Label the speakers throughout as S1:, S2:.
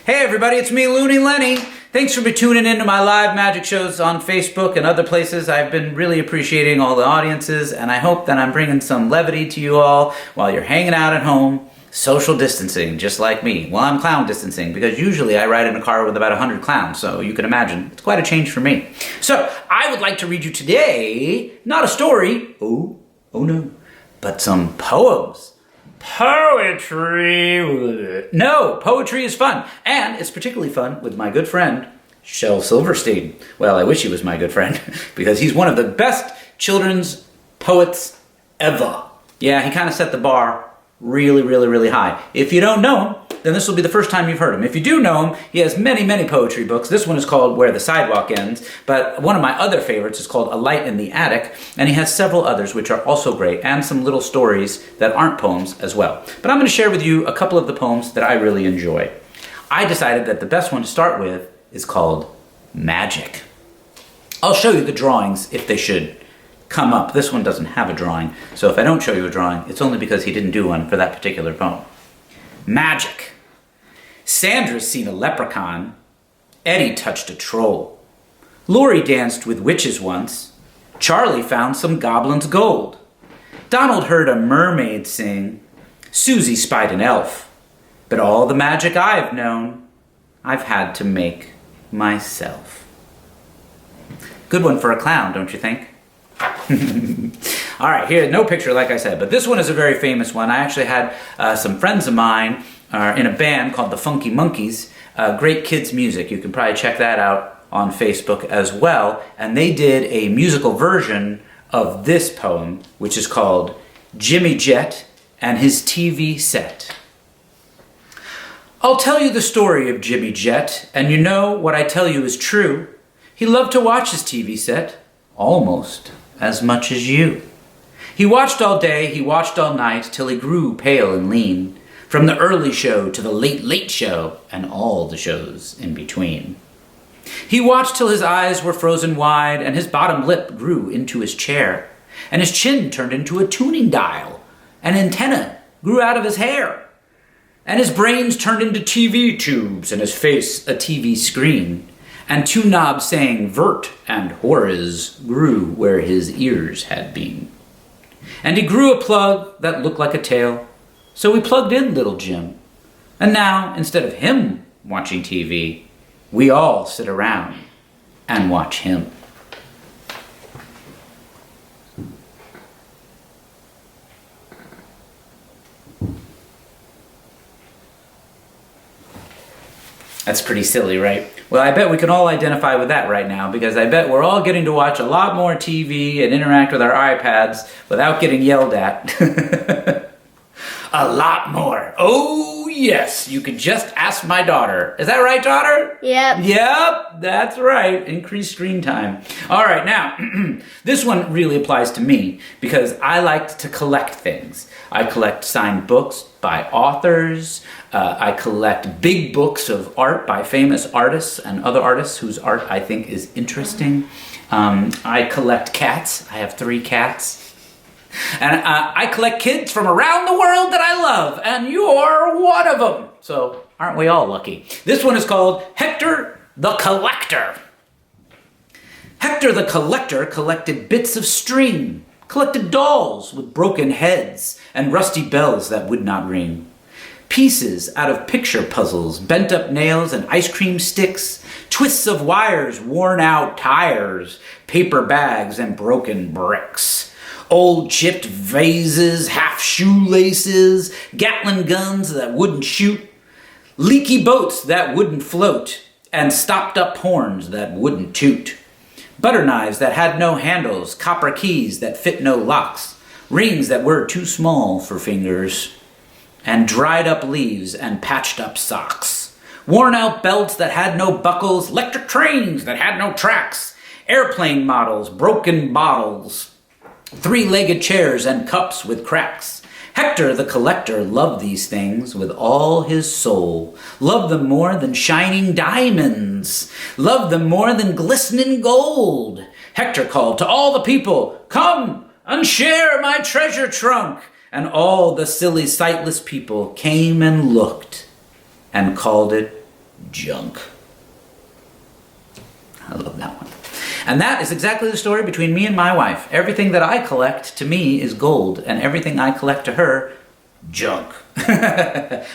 S1: Hey everybody, it's me, Looney Lenny. Thanks for tuning into my live magic shows on Facebook and other places. I've been really appreciating all the audiences, and I hope that I'm bringing some levity to you all while you're hanging out at home, social distancing, just like me. Well, I'm clown distancing, because usually I ride in a car with about 100 clowns, so you can imagine, it's quite a change for me. So, I would like to read you today, not a story, oh no, but some poems. Poetry. No, poetry is fun. And it's particularly fun with my good friend, Shel Silverstein. Well, I wish he was my good friend because he's one of the best children's poets ever. Yeah, he kind of set the bar really high. If you don't know him, then this will be the first time you've heard him. If you do know him, he has many poetry books. This one is called Where the Sidewalk Ends, but one of my other favorites is called A Light in the Attic, and he has several others which are also great, and some little stories that aren't poems as well. But I'm going to share with you a couple of the poems that I really enjoy. I decided that the best one to start with is called Magic. I'll show you the drawings if they should come up. This one doesn't have a drawing, so if I don't show you a drawing, it's only because he didn't do one for that particular poem. Magic. Sandra's seen a leprechaun. Eddie touched a troll. Lori danced with witches once. Charlie found some goblin's gold. Donald heard a mermaid sing. Susie spied an elf. But all the magic I've known, I've had to make myself. Good one for a clown, don't you think? All right, here, no picture like I said, but this one is a very famous one. I actually had some friends of mine in a band called the Funky Monkeys, great kids music. You can probably check that out on Facebook as well. And they did a musical version of this poem, which is called Jimmy Jet and His TV Set. I'll tell you the story of Jimmy Jet, and you know what I tell you is true. He loved to watch his TV set, almost as much as you. He watched all day, he watched all night, till he grew pale and lean, from the early show to the late show, and all the shows in between. He watched till his eyes were frozen wide, and his bottom lip grew into his chair, and his chin turned into a tuning dial, an antenna grew out of his hair, and his brains turned into TV tubes, and his face a TV screen, and two knobs saying vert and horiz grew where his ears had been. And he grew a plug that looked like a tail, so we plugged in little Jim. And now, instead of him watching TV, we all sit around and watch him. That's pretty silly, right? Well, I bet we can all identify with that right now, because I bet we're all getting to watch a lot more TV and interact with our iPads without getting yelled at. A lot more. Oh, yes. You could just ask my daughter. Is that right, daughter?
S2: Yep.
S1: Yep, that's right. Increased screen time. All right, now, this one really applies to me because I like to collect things. I collect signed books by authors. I collect big books of art by famous artists and other artists whose art I think is interesting. I collect cats. I have 3 cats. And I collect kids from around the world that I love, and you're one of them. So aren't we all lucky? This one is called Hector the Collector. Hector the Collector collected bits of string, collected dolls with broken heads and rusty bells that would not ring, pieces out of picture puzzles, bent up nails and ice cream sticks, twists of wires, worn out tires, paper bags and broken bricks. Old chipped vases, half shoelaces, Gatling guns that wouldn't shoot, leaky boats that wouldn't float, and stopped up horns that wouldn't toot. Butter knives that had no handles, copper keys that fit no locks, rings that were too small for fingers, and dried up leaves and patched up socks. Worn out belts that had no buckles, electric trains that had no tracks, airplane models, broken bottles, 3-legged chairs and cups with cracks. Hector the Collector loved these things with all his soul, loved them more than shining diamonds, loved them more than glistening gold. Hector called to all the people, "Come and share my treasure trunk." And all the silly, sightless people came and looked and called it junk. I love that one. And that is exactly the story between me and my wife. Everything that I collect to me is gold, and everything I collect to her, junk.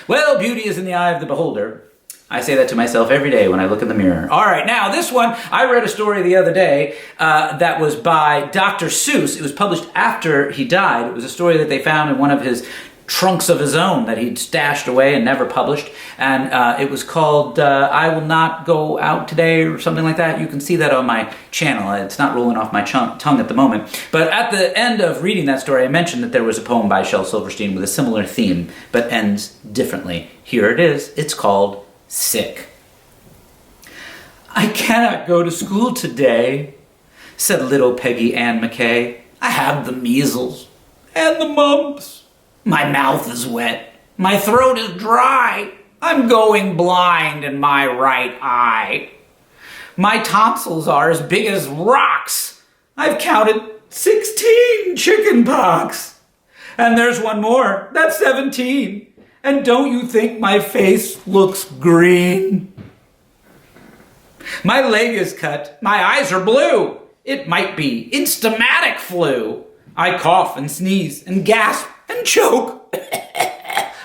S1: Well, beauty is in the eye of the beholder. I say that to myself every day when I look in the mirror. All right, now this one, I read a story the other day that was by Dr. Seuss. It was published after he died. It was a story that they found in one of his trunks of his own that he'd stashed away and never published. And it was called I Will Not Go Out Today or something like that. You can see that on my channel. It's not rolling off my tongue at the moment. But at the end of reading that story, I mentioned that there was a poem by Shel Silverstein with a similar theme, but ends differently. Here it is. It's called Sick. I cannot go to school today, said little Peggy Ann McKay. I have the measles and the mumps. My mouth is wet. My throat is dry. I'm going blind in my right eye. My tonsils are as big as rocks. I've counted 16 chicken pox. And there's one more. That's 17. And don't you think my face looks green? My leg is cut. My eyes are blue. It might be instamatic flu. I cough and sneeze and gasp and choke.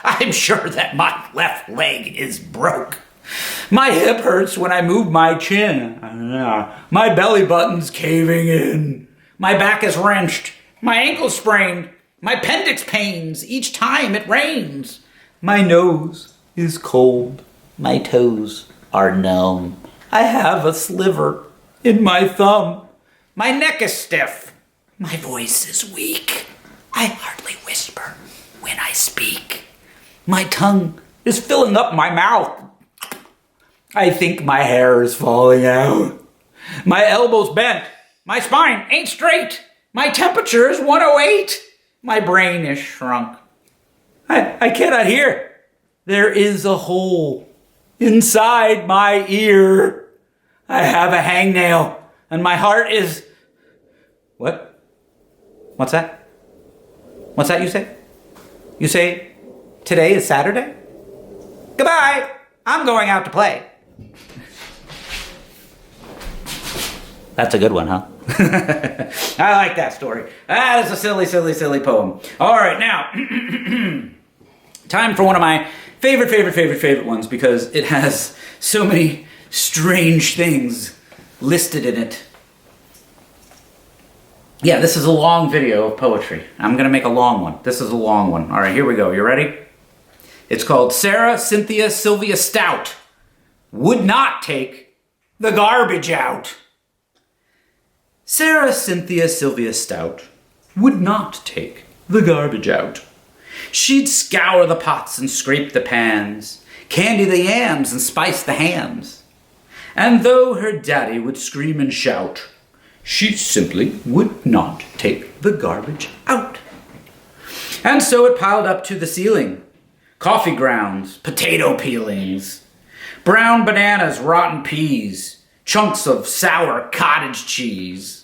S1: I'm sure that my left leg is broke. My hip hurts when I move my chin. My belly button's caving in. My back is wrenched. My ankle sprained. My appendix pains each time it rains. My nose is cold. My toes are numb. I have a sliver in my thumb. My neck is stiff. My voice is weak. I hardly whisper when I speak. My tongue is filling up my mouth. I think my hair is falling out. My elbow's bent. My spine ain't straight. My temperature is 108. My brain is shrunk. I cannot hear. There is a hole inside my ear. I have a hangnail and my heart is... What? What's that? What's that you say? You say, today is Saturday? Goodbye! I'm going out to play. That's a good one, huh? I like that story. That is a silly, silly, silly poem. All right, now, time for one of my favorite ones because it has so many strange things listed in it. Yeah, this is a long video of poetry. I'm going to make a long one. This is a long one. All right, here we go. You ready? It's called Sarah Cynthia Sylvia Stout Would Not Take the Garbage Out. Sarah Cynthia Sylvia Stout would not take the garbage out. She'd scour the pots and scrape the pans, candy the yams and spice the hams. And though her daddy would scream and shout, she simply would not take the garbage out. And so it piled up to the ceiling. Coffee grounds, potato peelings, brown bananas, rotten peas, chunks of sour cottage cheese.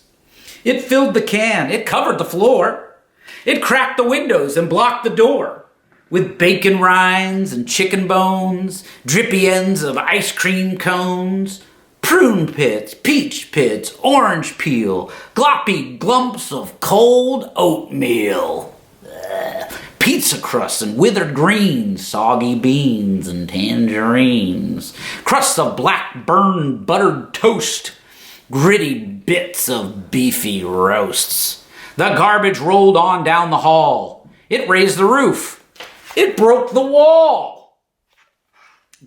S1: It filled the can, it covered the floor. It cracked the windows and blocked the door. With bacon rinds and chicken bones, drippy ends of ice cream cones, prune pits, peach pits, orange peel, gloppy glumps of cold oatmeal, pizza crusts and withered greens, soggy beans and tangerines, crusts of black burned buttered toast, gritty bits of beefy roasts. The garbage rolled on down the hall. It raised the roof. It broke the wall.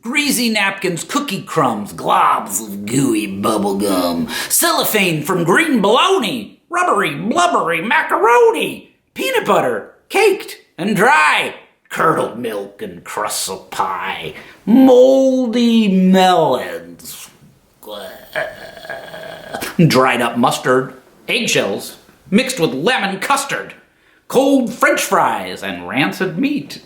S1: Greasy napkins, cookie crumbs, globs of gooey bubblegum, cellophane from green bologna, rubbery, blubbery macaroni, peanut butter, caked and dry, curdled milk and crusts of pie, moldy melons, dried up mustard, eggshells mixed with lemon custard, cold French fries and rancid meat,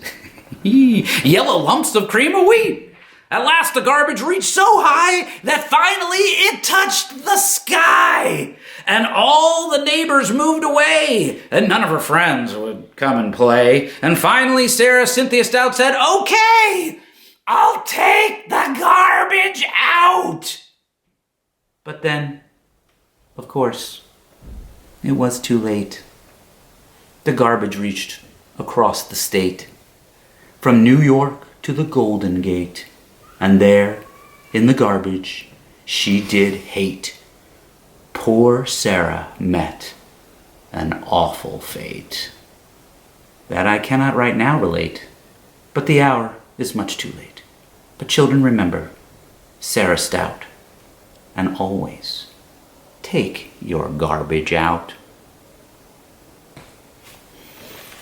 S1: yellow lumps of cream of wheat. At last the garbage reached so high that finally it touched the sky. And all the neighbors moved away, and none of her friends would come and play. And finally Sarah Cynthia Stout said, "Okay, I'll take the garbage then, of course, it was too late. The garbage reached across the state, from New York to the Golden Gate, and there, in the garbage, she did hate. Poor Sarah met an awful fate. That I cannot right now relate, but the hour is much too late. But children, remember, Sarah Stout, and always take your garbage out.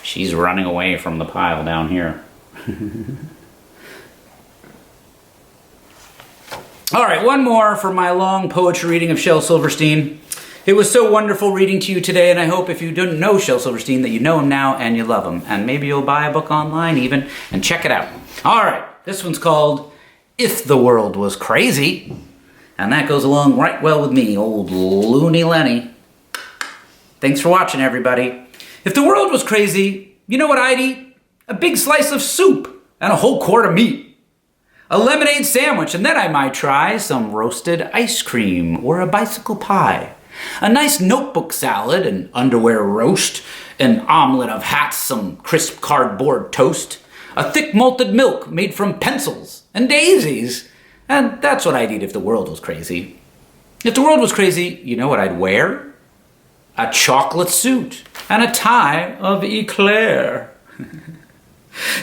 S1: She's running away from the pile down here. All right, one more for my long poetry reading of Shel Silverstein. It was so wonderful reading to you today, and I hope if you didn't know Shel Silverstein that you know him now and you love him. And maybe you'll buy a book online even and check it out. All right, this one's called If the World Was Crazy. And that goes along right well with me, old Looney Lenny. Thanks for watching, everybody. If the world was crazy, you know what I'd eat? A big slice of soup and a whole quart of meat. A lemonade sandwich, and then I might try some roasted ice cream or a bicycle pie. A nice notebook salad, an underwear roast, an omelet of hats, some crisp cardboard toast, a thick malted milk made from pencils and daisies. And that's what I'd eat if the world was crazy. If the world was crazy, you know what I'd wear? A chocolate suit and a tie of eclair.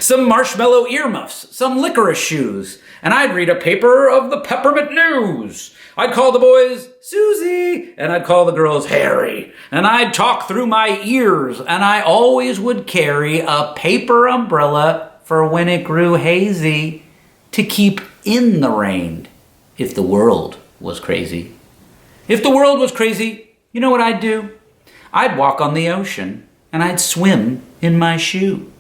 S1: Some marshmallow earmuffs, some licorice shoes, and I'd read a paper of the Peppermint News. I'd call the boys Susie, and I'd call the girls Harry, and I'd talk through my ears, and I always would carry a paper umbrella for when it grew hazy to keep in the rain if the world was crazy. If the world was crazy, you know what I'd do? I'd walk on the ocean, and I'd swim in my shoe.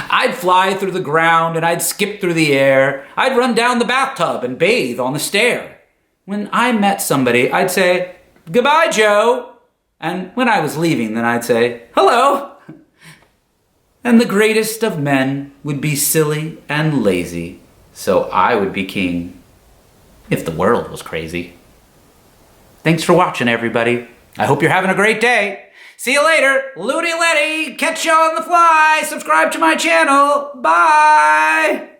S1: I'd fly through the ground and I'd skip through the air. I'd run down the bathtub and bathe on the stair. When I met somebody, I'd say, "Goodbye, Joe." And when I was leaving, then I'd say, "Hello." And the greatest of men would be silly and lazy, so I would be king if the world was crazy. Thanks for watching, everybody. I hope you're having a great day. See you later, Looney Lenny. Catch you on the fly. Subscribe to my channel. Bye.